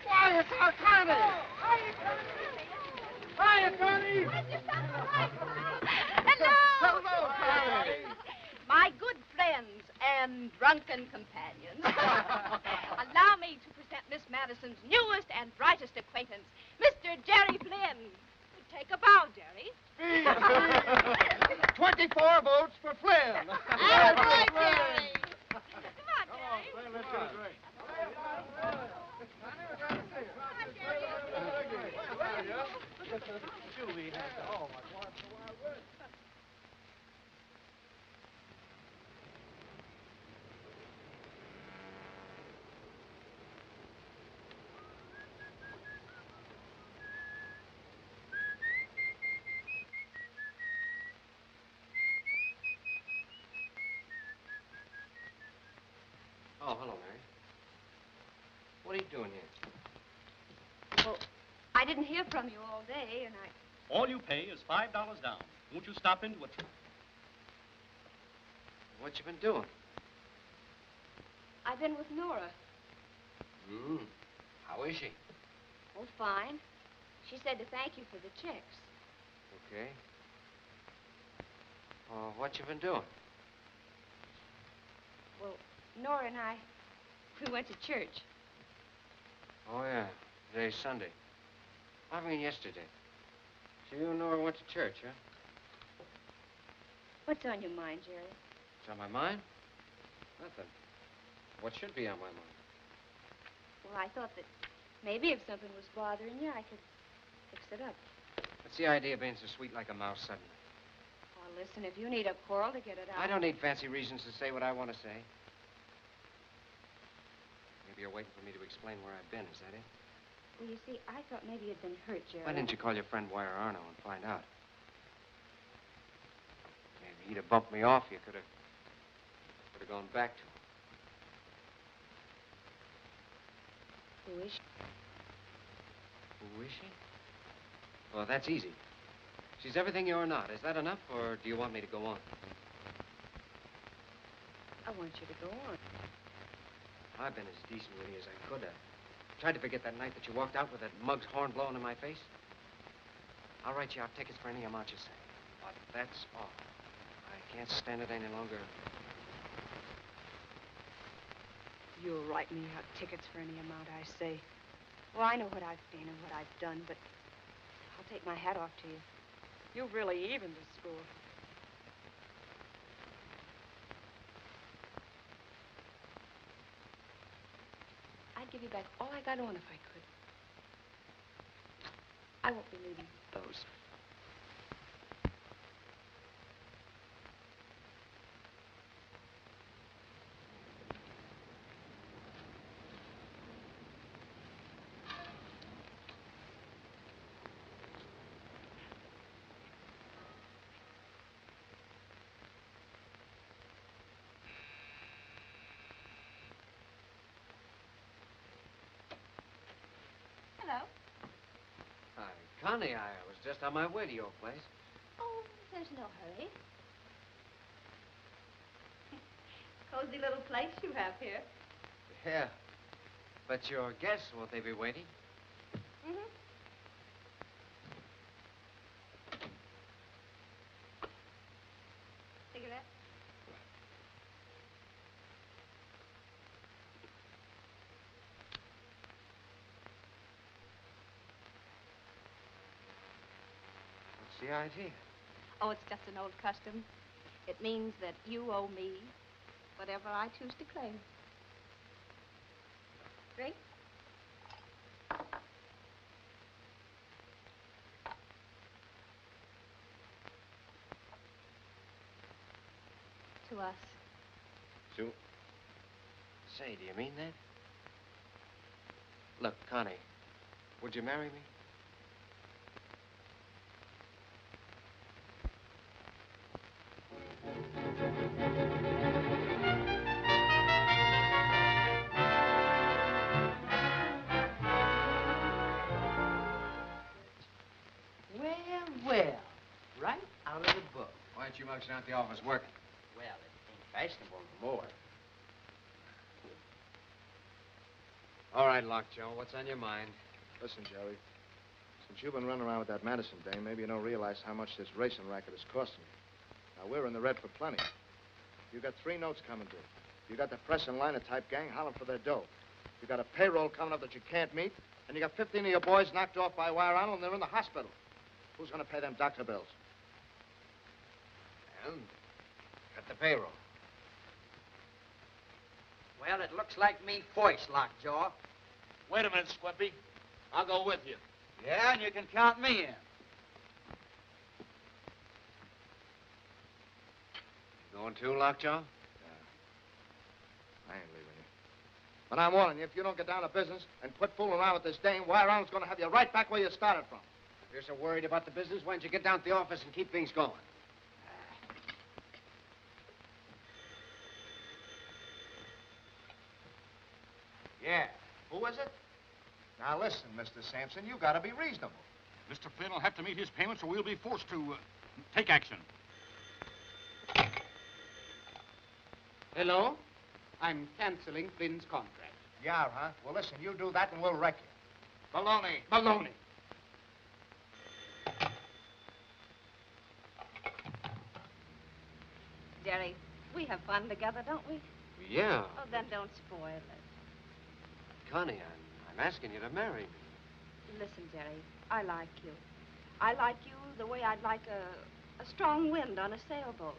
Why, it's our Connie! Hiya, Connie! Hello! Hello, Connie! My good friends and drunken companions, allow me to present Miss Madison's newest and brightest acquaintance, Mr. Jerry Flynn. Take a bow, Jerry. 24 votes for Flynn. All right, Jerry. Come on, Jerry. Let's go, Jerry. Oh, hello, Mary. What are you doing here? Well, I didn't hear from you all day, and I... All you pay is $5 down. Won't you stop into it? What you been doing? I've been with Nora. How is she? Oh, fine. She said to thank you for the checks. Okay. What you been doing? Well, Nora and I, we went to church. Oh, yeah. Today's Sunday. I mean, yesterday. So you and Nora went to church, huh? What's on your mind, Jerry? What's on my mind? Nothing. What should be on my mind? Well, I thought that maybe if something was bothering you, I could fix it up. What's the idea of being so sweet like a mouse suddenly? Oh, listen, if you need a quarrel to get it out... I don't need fancy reasons to say what I want to say. Maybe you're waiting for me to explain where I've been, is that it? Well, you see, I thought maybe you'd been hurt, Jerry. Why didn't you call your friend Wire Arno and find out? Maybe he'd have bumped me off. You could have gone back to him. Who is she? Who is she? Well, that's easy. She's everything you're not. Is that enough, or do you want me to go on? I want you to go on. I've been as decent with you as I could have. Tried to forget that night that you walked out with that mug's horn blowing in my face. I'll write you out tickets for any amount you say. But that's all. I can't stand it any longer. You'll write me out tickets for any amount I say. Well, I know what I've been and what I've done, but I'll take my hat off to you. You really evened the score. I'd give you back all I got on if I could. I won't be leaving those. Hello. Hi, Connie, I was just on my way to your place. Oh, there's no hurry. Cozy little place you have here. Yeah. But your guests, won't they be waiting? Mm-hmm. Cigarette? What's the idea? Oh, it's just an old custom. It means that you owe me whatever I choose to claim. Drink? To us. Sue? Say, do you mean that? Look, Connie, would you marry me? Well, right out of the book. Why aren't you mugs down at the office working? Well, it ain't fashionable no more. All right, Lockjaw, what's on your mind? Listen, Jerry. Since you've been running around with that Madison dame, maybe you don't realize how much this racing racket is costing you. Now, we're in the red for plenty. You got 3 notes coming due. You got the press and liner type gang hollering for their dough. You got a payroll coming up that you can't meet. And you got 15 of your boys knocked off by Wire Arnold, and they're in the hospital. Who's going to pay them doctor bills? And got the payroll. Well, it looks like me first, Lockjaw. Wait a minute, Squippy. I'll go with you. Yeah, and you can count me in. Going too, Lockjaw? I ain't leaving you. But I'm warning you, if you don't get down to business and quit fooling around with this dame, Wire Arnold's going to have you right back where you started from. If you're so worried about the business, why don't you get down to the office and keep things going? Yeah. Who is it? Now listen, Mr. Sampson, you gotta be reasonable. Mr. Flynn will have to meet his payments or we'll be forced to take action. Hello? I'm canceling Flynn's contract. Yeah, huh? Well, listen, you do that and we'll wreck you. Baloney. Baloney. Jerry, we have fun together, don't we? Yeah. Oh, then don't spoil it. Connie, I'm asking you to marry me. Listen, Jerry, I like you. I like you the way I'd like a strong wind on a sailboat.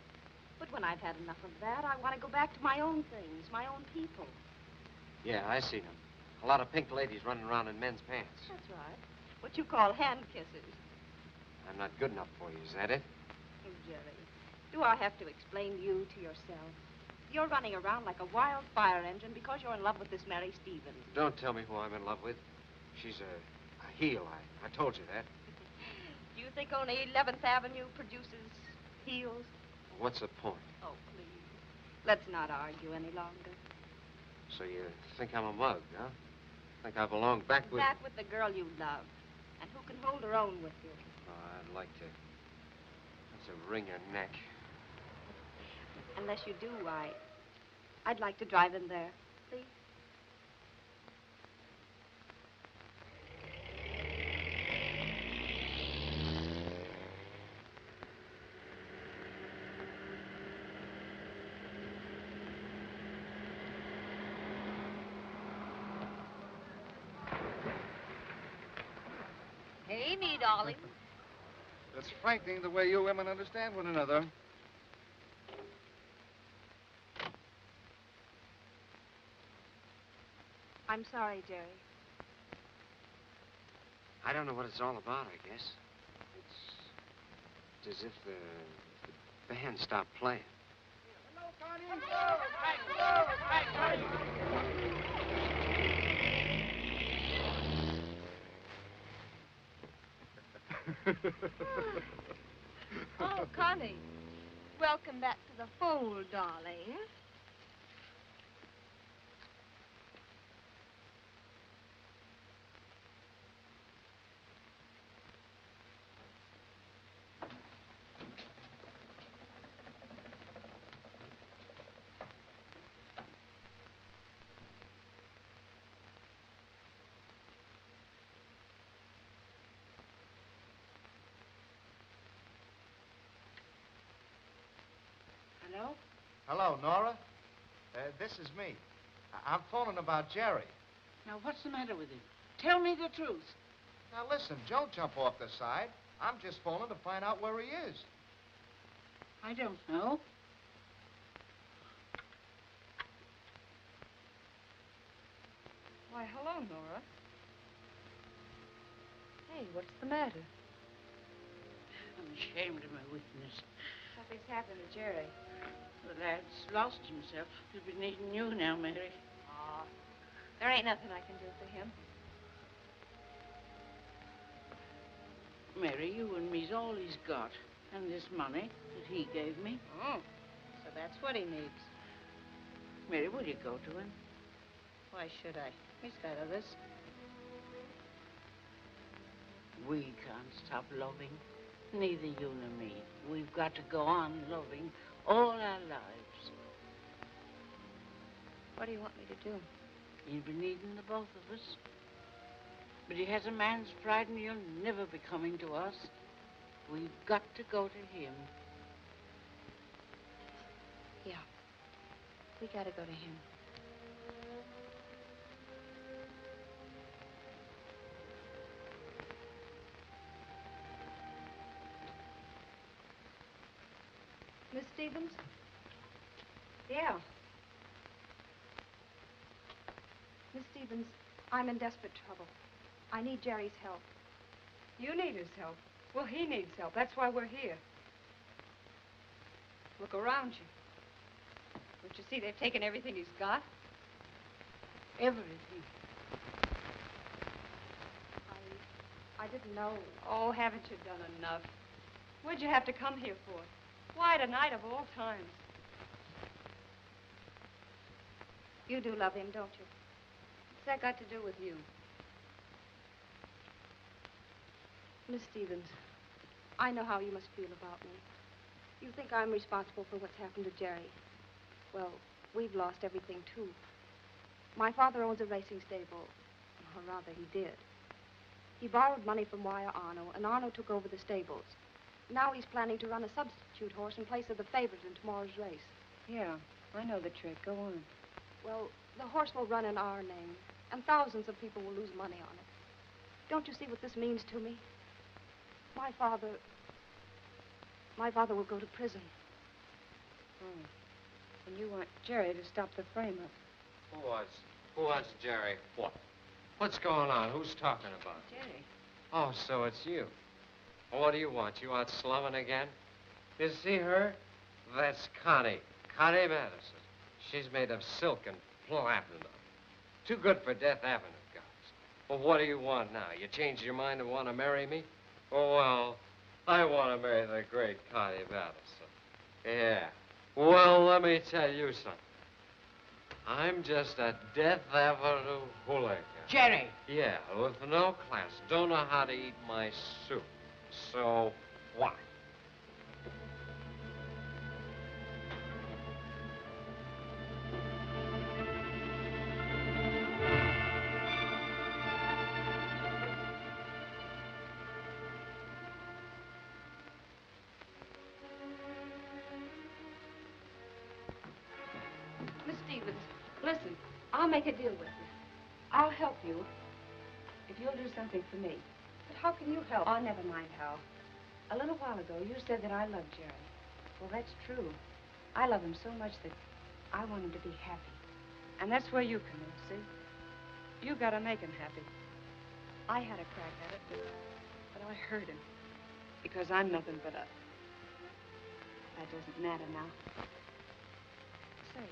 But when I've had enough of that, I want to go back to my own things, my own people. Yeah, I seen them. A lot of pink ladies running around in men's pants. That's right. What you call hand kisses. I'm not good enough for you, is that it? Oh, Jerry, do I have to explain you to yourself? You're running around like a wild fire engine because you're in love with this Mary Stevens. Don't tell me who I'm in love with. She's a heel. I told you that. Do you think only 11th Avenue produces heels? What's the point? Oh, please. Let's not argue any longer. So you think I'm a mug, huh? Think I belong back with... Back with the girl you love, and who can hold her own with you. Oh, I'd like to wring your neck. Unless you do, I'd like to drive in there, please. Hey, me darling. It's frightening the way you women understand one another. I'm sorry, Jerry. I don't know what it's all about, I guess. It's as if the band stopped playing. Oh, Connie. Welcome back to the fold, darling. Hello? Hello, Nora. This is me. I'm phoning about Jerry. Now, what's the matter with him? Tell me the truth. Now, listen, don't jump off the side. I'm just phoning to find out where he is. I don't know. Why, hello, Nora. Hey, what's the matter? I'm ashamed of my weakness. Something's happened to Jerry. The lad's lost himself. He'll be needing you now, Mary. Aw, there ain't nothing I can do for him. Mary, you and me's all he's got. And this money that he gave me. Oh, so that's what he needs. Mary, will you go to him? Why should I? He's got others. We can't stop loving. Neither you nor me. We've got to go on loving all our lives. What do you want me to do? He'll be needing the both of us. But he has a man's pride and he'll never be coming to us. We've got to go to him. Yeah. We gotta go to him. Miss Stevens? Yeah. Miss Stevens, I'm in desperate trouble. I need Jerry's help. You need his help? Well, he needs help. That's why we're here. Look around you. Don't you see they've taken everything he's got? Everything. I didn't know. Oh, haven't you done enough? What'd you have to come here for? Why tonight of all times? You do love him, don't you? that got to do with you? Miss Stevens, I know how you must feel about me. You think I'm responsible for what's happened to Jerry. Well, we've lost everything, too. My father owns a racing stable. Or rather, he did. He borrowed money from Wire Arno, and Arno took over the stables. Now he's planning to run a substitute horse in place of the favorite in tomorrow's race. Yeah, I know the trick. Go on. Well, the horse will run in our name, and thousands of people will lose money on it. Don't you see what this means to me? My father will go to prison. Oh. And you want Jerry to stop the frame-up. Who wants Jerry? What? What's going on? Who's talking about? Jerry. Oh, so it's you. Well, what do you want? You out slumming again? You see her? That's Connie. Connie Madison. She's made of silk and platinum. Too good for Death Avenue guys. Well, what do you want now? You changed your mind and want to marry me? Oh, well, I want to marry the great Connie Madison. Yeah. Well, let me tell you something. I'm just a Death Avenue hooligan. Jerry. Yeah, with no class. Don't know how to eat my soup. So what? Miss Stevens, listen, I'll make a deal with you. I'll help you if you'll do something for me. But how can you help? Oh, never mind how. A little while ago, you said that I loved Jerry. Well, that's true. I love him so much that I want him to be happy. And that's where you come in, see? You gotta make him happy. I had a crack at it, but I hurt him. Because I'm nothing but a... That doesn't matter now. Say,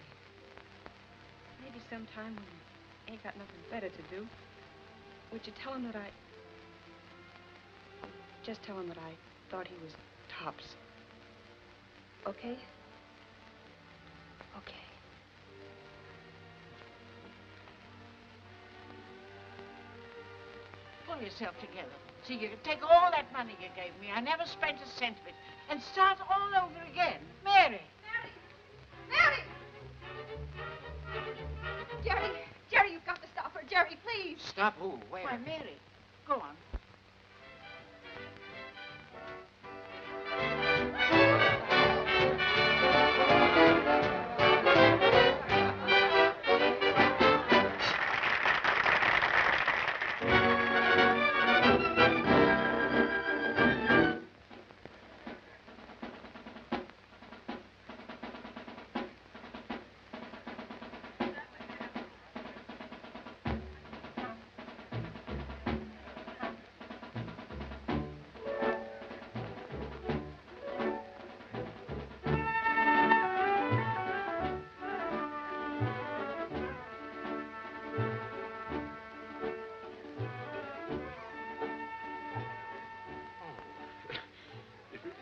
maybe sometime when you ain't got nothing better to do, would you tell him that just tell him that I thought he was tops. Okay? Okay. Pull yourself together. See, you can take all that money you gave me. I never spent a cent of it. And start all over again. Mary! Mary! Jerry, you've got to stop her. Jerry, please. Stop who? Where? Why, Mary. Go on.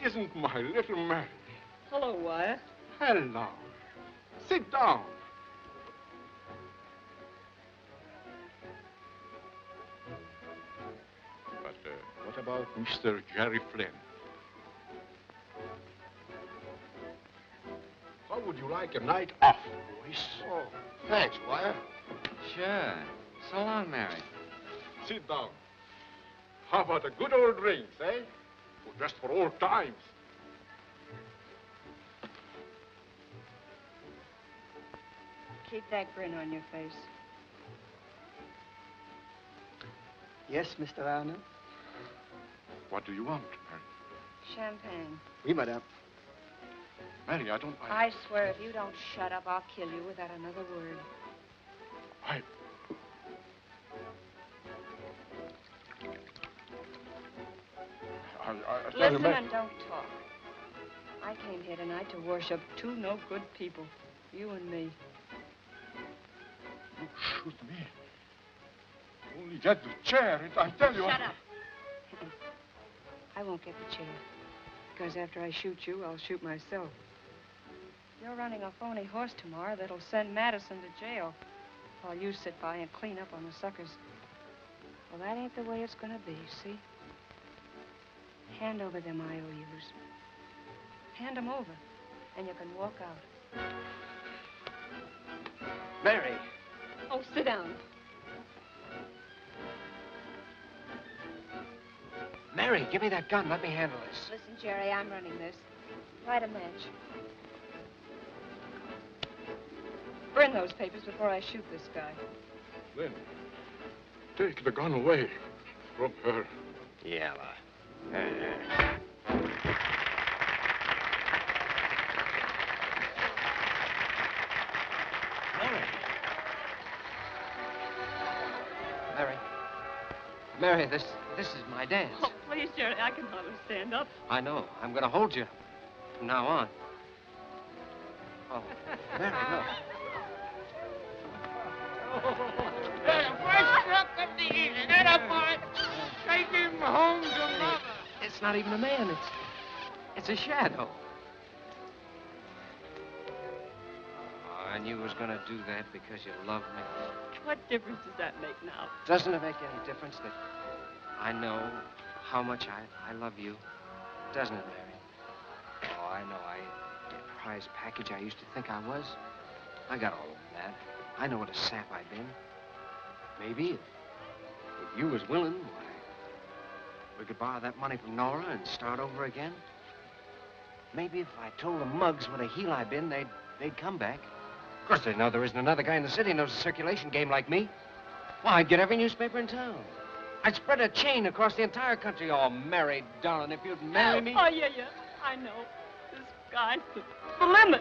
Isn't my little Mary? Hello, Wyatt. Hello. Sit down. But what about Mr. Jerry Flynn? How would you like a night off, boys? Oh, thanks, Wyatt. Sure. So long, Mary. Sit down. How about a good old drinks, eh? Well, just for old times. Keep that grin on your face. Yes, Mr. Arnold? What do you want, Mary? Champagne. Oui, madame. Mary, I don't... I swear if you don't shut up, I'll kill you without another word. I Listen and don't talk. I came here tonight to worship two no-good people, you and me. You shoot me. Only get the chair, and I tell you... Shut up. I won't get the chair, because after I shoot you, I'll shoot myself. You're running a phony horse tomorrow that'll send Madison to jail. while you sit by and clean up on the suckers. Well, that ain't the way it's gonna be, see? Hand over them IOUs. Hand them over, and you can walk out. Mary. Oh, sit down. Mary, give me that gun. Let me handle this. Listen, Jerry, I'm running this. Light a match. Burn those papers before I shoot this guy. Flynn, take the gun away from her. Yeah, Mary, this is my dance. Oh, please, Jerry, I can hardly stand up. I know. I'm going to hold you from now on. Oh, Mary, look. Take him home to Mother. It's not even a man. It's a shadow. Oh, I knew you was going to do that because you love me. What difference does that make now? Doesn't it make any difference that I know how much I love you? Doesn't it, Mary? Oh, I know. I ain't the prize package I used to think I was. I got all of that. I know what a sap I've been. Maybe if you was willing, why, we could borrow that money from Nora and start over again. Maybe if I told the mugs what a heel I've been, they'd come back. Of course, they know there isn't another guy in the city who knows a circulation game like me. Well, I'd get every newspaper in town. I'd spread a chain across the entire country. Oh, Mary, darling, if you'd marry me... Oh, yeah, I know. This guy's the limit.